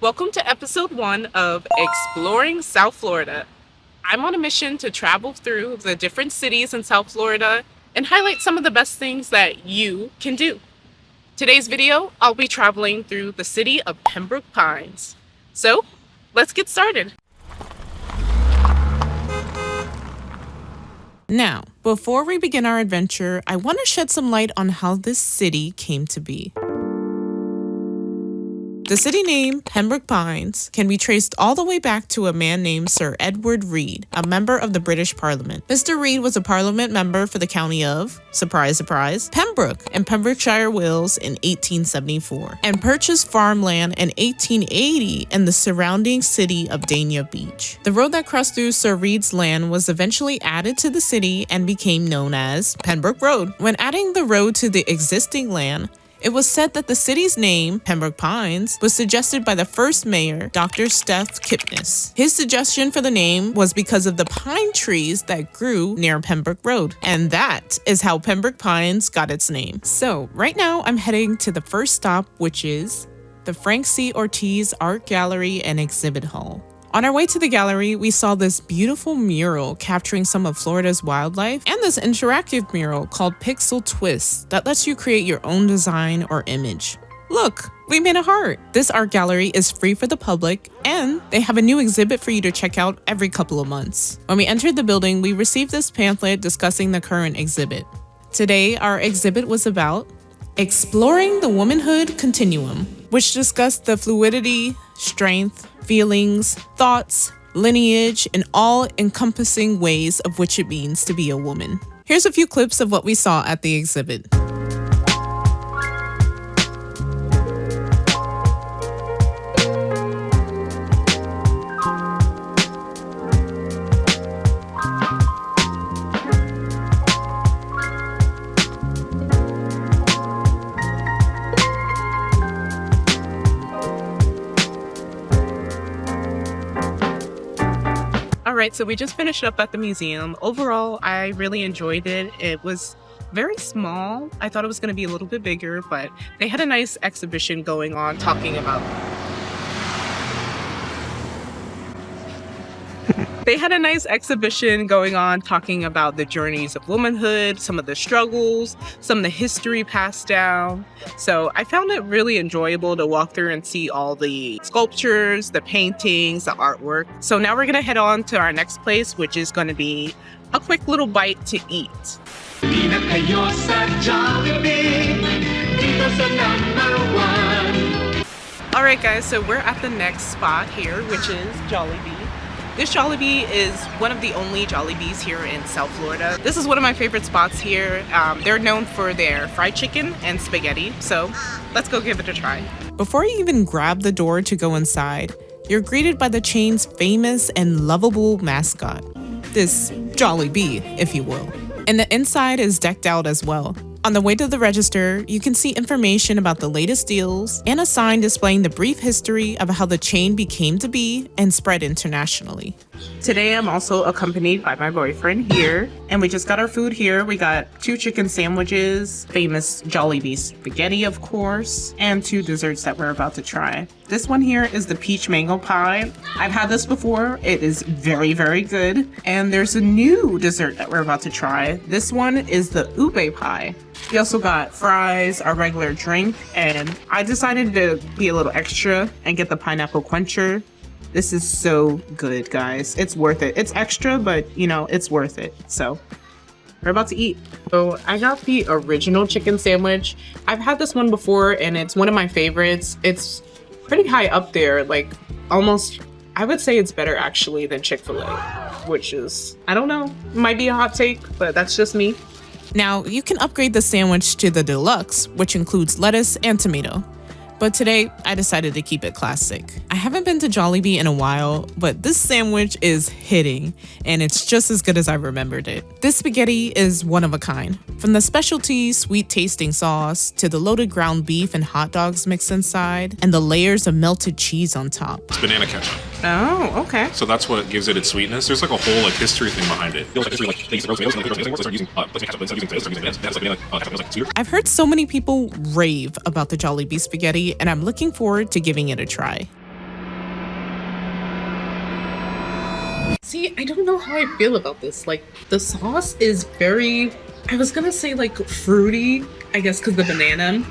Welcome to episode 1 of Exploring South Florida. I'm on a mission to travel through the different cities in South Florida and highlight some of the best things that you can do. Today's video, I'll be traveling through the city of Pembroke Pines. So, let's get started. Now, before we begin our adventure, I want to shed some light on how this city came to be. The city name, Pembroke Pines, can be traced all the way back to a man named Sir Edward Reed, a member of the British Parliament. Mr. Reed was a Parliament member for the county of, surprise, surprise, Pembroke in Pembrokeshire, Wales in 1874, and purchased farmland in 1880 in the surrounding city of Dania Beach. The road that crossed through Sir Reed's land was eventually added to the city and became known as Pembroke Road. When adding the road to the existing land, it was said that the city's name, Pembroke Pines, was suggested by the first mayor, Dr. Steph Kipnis. His suggestion for the name was because of the pine trees that grew near Pembroke Road. And that is how Pembroke Pines got its name. So, right now I'm heading to the first stop, which is the Frank C. Ortiz Art Gallery and Exhibit Hall. On our way to the gallery, we saw this beautiful mural capturing some of Florida's wildlife and this interactive mural called Pixel Twist that lets you create your own design or image. Look, we made a heart. This art gallery is free for the public and they have a new exhibit for you to check out every couple of months. When we entered the building, we received this pamphlet discussing the current exhibit. Today, our exhibit was about Exploring the Womanhood Continuum, which discussed the fluidity, strength, feelings, thoughts, lineage, and all-encompassing ways of which it means to be a woman. Here's a few clips of what we saw at the exhibit. Alright, so we just finished up at the museum. Overall, I really enjoyed it. It was very small. I thought it was going to be a little bit bigger, but they had a nice exhibition going on talking about the journeys of womanhood, some of the struggles, some of the history passed down. So I found it really enjoyable to walk through and see all the sculptures, the paintings, the artwork. So now we're going to head on to our next place, which is going to be a quick little bite to eat. Alright guys, so we're at the next spot here, which is Jollibee. This Jollibee is one of the only Jollibees here in South Florida. This is one of my favorite spots here. They're known for their fried chicken and spaghetti, so let's go give it a try. Before you even grab the door to go inside, you're greeted by the chain's famous and lovable mascot, this Jollibee, if you will. And the inside is decked out as well. On the way to the register, you can see information about the latest deals and a sign displaying the brief history of how the chain became to be and spread internationally. Today, I'm also accompanied by my boyfriend here, and we just got our food here. We got 2 chicken sandwiches, famous Jollibee spaghetti, of course, and 2 desserts that we're about to try. This one here is the peach mango pie. I've had this before. It is very, very good. And there's a new dessert that we're about to try. This one is the ube pie. We also got fries, our regular drink, and I decided to be a little extra and get the pineapple quencher. This is so good, guys. It's worth it. It's extra, but you know, it's worth it. So we're about to eat. So I got the original chicken sandwich. I've had this one before and it's one of my favorites. It's pretty high up there, like almost, I would say it's better actually than Chick-fil-A, which is, I don't know, might be a hot take, but that's just me. Now, you can upgrade the sandwich to the deluxe, which includes lettuce and tomato. But today, I decided to keep it classic. I haven't been to Jollibee in a while, but this sandwich is hitting, and it's just as good as I remembered it. This spaghetti is one of a kind. From the specialty sweet tasting sauce, to the loaded ground beef and hot dogs mixed inside, and the layers of melted cheese on top. It's banana ketchup. Oh, okay. So that's what gives it its sweetness. There's like a whole history thing behind it. I've heard so many people rave about the Jollibee spaghetti, and I'm looking forward to giving it a try. See, I don't know how I feel about this. Like, the sauce is very, I was gonna say like fruity, I guess because the banana.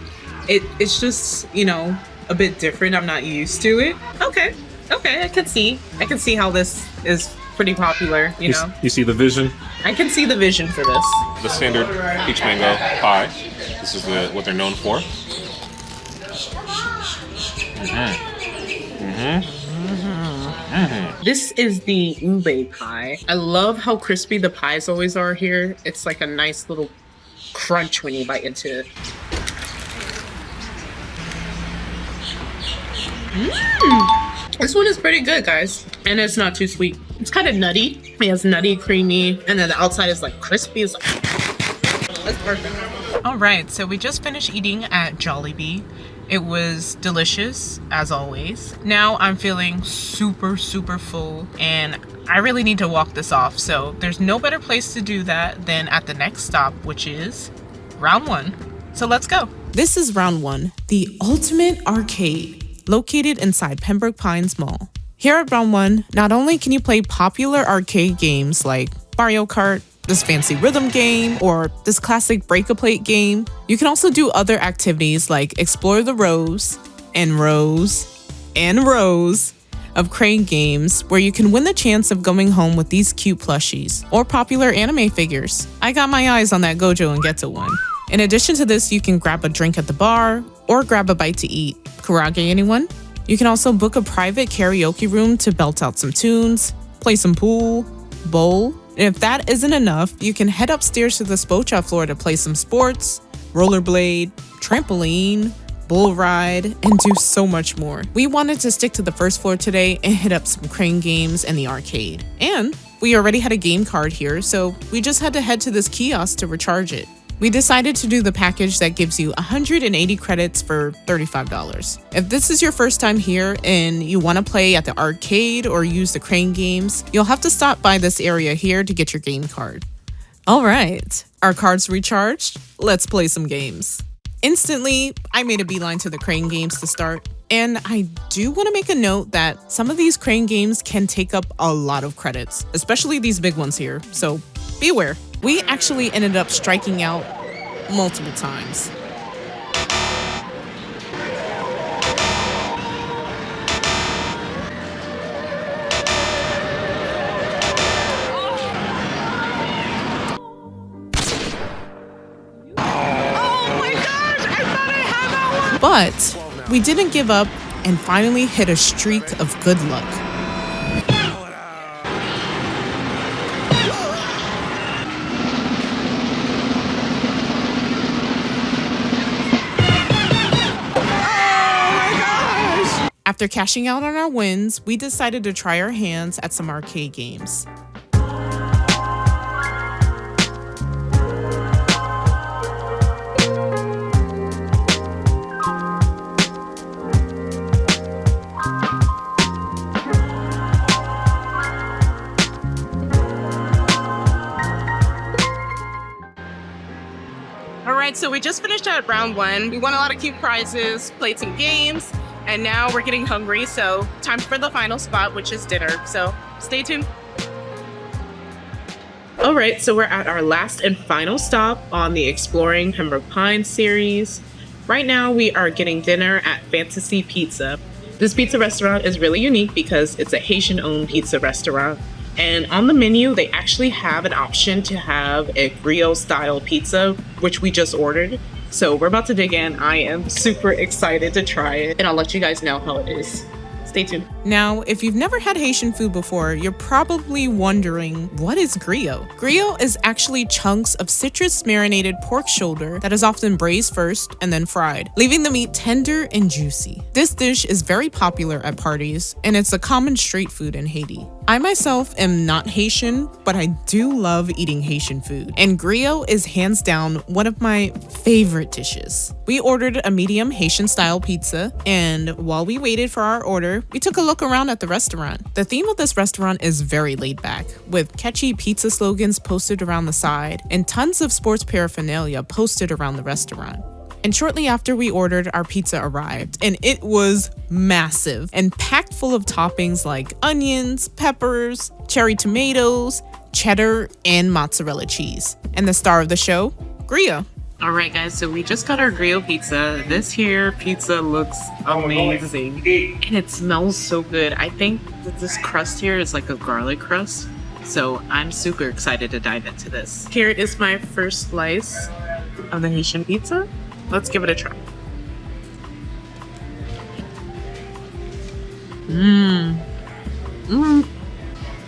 It's just, you know, a bit different. I'm not used to it. Okay, I can see how this is pretty popular, you know? You see the vision? I can see the vision for this. The standard peach mango pie. This is what they're known for. This is the ube pie. I love how crispy the pies always are here. It's like a nice little crunch when you bite into it. This one is pretty good, guys. And it's not too sweet. It's kind of nutty. It has nutty, creamy, and then the outside is like crispy. It's like, that's perfect. All right, so we just finished eating at Jollibee. It was delicious, as always. Now I'm feeling super full, and I really need to walk this off. So there's no better place to do that than at the next stop, which is Round 1. So let's go. This is Round 1, the ultimate arcade, located inside Pembroke Pines Mall. Here at Round 1, not only can you play popular arcade games like Mario Kart, this fancy rhythm game, or this classic break-a-plate game, you can also do other activities like explore the rows and rows and rows of crane games where you can win the chance of going home with these cute plushies or popular anime figures. I got my eyes on that Gojo and Geto one. In addition to this, you can grab a drink at the bar or grab a bite to eat. Kurage, anyone? You can also book a private karaoke room to belt out some tunes, play some pool, bowl. And if that isn't enough, you can head upstairs to the Spocha floor to play some sports, rollerblade, trampoline, bull ride, and do so much more. We wanted to stick to the first floor today and hit up some crane games and the arcade. And we already had a game card here, so we just had to head to this kiosk to recharge it. We decided to do the package that gives you 180 credits for $35. If this is your first time here and you want to play at the arcade or use the crane games, you'll have to stop by this area here to get your game card. All right, our cards recharged. Let's play some games. Instantly, I made a beeline to the crane games to start. And I do want to make a note that some of these crane games can take up a lot of credits, especially these big ones here, so be aware. We actually ended up striking out multiple times. But we didn't give up and finally hit a streak of good luck. After cashing out on our wins, we decided to try our hands at some arcade games. Alright, so we just finished at round 1. We won a lot of cute prizes, played some games, and now we're getting hungry, so time for the final spot, which is dinner. So stay tuned. Alright, so we're at our last and final stop on the Exploring Pembroke Pines series. Right now we are getting dinner at Fantasy Pizza. This pizza restaurant is really unique because it's a Haitian-owned pizza restaurant. And on the menu, they actually have an option to have a griot-style pizza, which we just ordered. So we're about to dig in. I am super excited to try it, and I'll let you guys know how it is. Stay tuned. Now, if you've never had Haitian food before, you're probably wondering, what is griot? Griot is actually chunks of citrus-marinated pork shoulder that is often braised first and then fried, leaving the meat tender and juicy. This dish is very popular at parties, and it's a common street food in Haiti. I myself am not Haitian, but I do love eating Haitian food, and griot is hands down one of my favorite dishes. We ordered a medium Haitian-style pizza, and while we waited for our order, we took a look around at the restaurant. The theme of this restaurant is very laid back, with catchy pizza slogans posted around the side and tons of sports paraphernalia posted around the restaurant. And shortly after we ordered, our pizza arrived, and it was massive and packed full of toppings like onions, peppers, cherry tomatoes, cheddar, and mozzarella cheese. And the star of the show, Grillo. All right, guys, so we just got our Grillo pizza. This here pizza looks amazing, and it smells so good. I think that this crust here is like a garlic crust, so I'm super excited to dive into this. Here is my first slice of the Haitian pizza. Let's give it a try.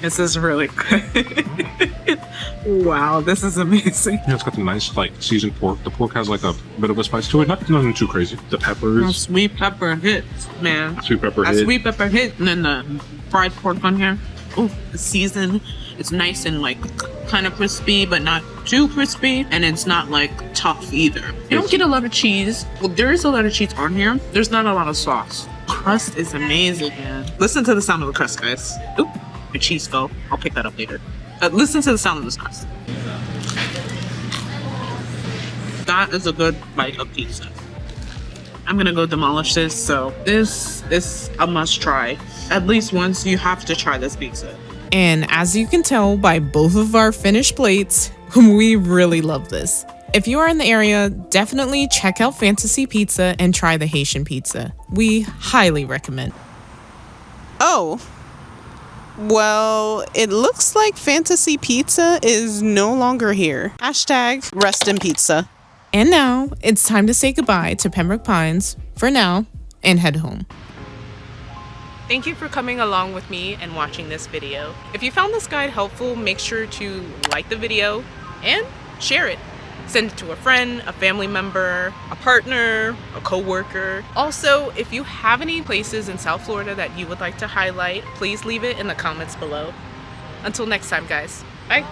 This is really good. Wow, this is amazing. Yeah, it's got the nice like seasoned pork. The pork has like a bit of a spice to it. Nothing too crazy. The peppers. Sweet pepper hits, man. Sweet pepper hit. Sweet pepper hit. And then the fried pork on here. Oh, the season. It's nice and like kind of crispy, but not too crispy. And it's not like tough either. You don't get a lot of cheese. Well, there is a lot of cheese on here. There's not a lot of sauce. Crust is amazing, man. Listen to the sound of the crust, guys. Oop, the cheese fell. I'll pick that up later. Listen to the sound of this crust. That is a good bite of pizza. I'm gonna go demolish this, so this is a must try. At least once you have to try this pizza. And as you can tell by both of our finished plates, we really love this. If you are in the area, definitely check out Fantasy Pizza and try the Haitian pizza. We highly recommend. Oh. Well, it looks like Fantasy Pizza is no longer here. Hashtag rest in pizza. And now it's time to say goodbye to Pembroke Pines for now and head home. Thank you for coming along with me and watching this video. If you found this guide helpful, make sure to like the video and share it. Send it to a friend, a family member, a partner, a coworker. Also, if you have any places in South Florida that you would like to highlight, please leave it in the comments below. Until next time, guys. Bye.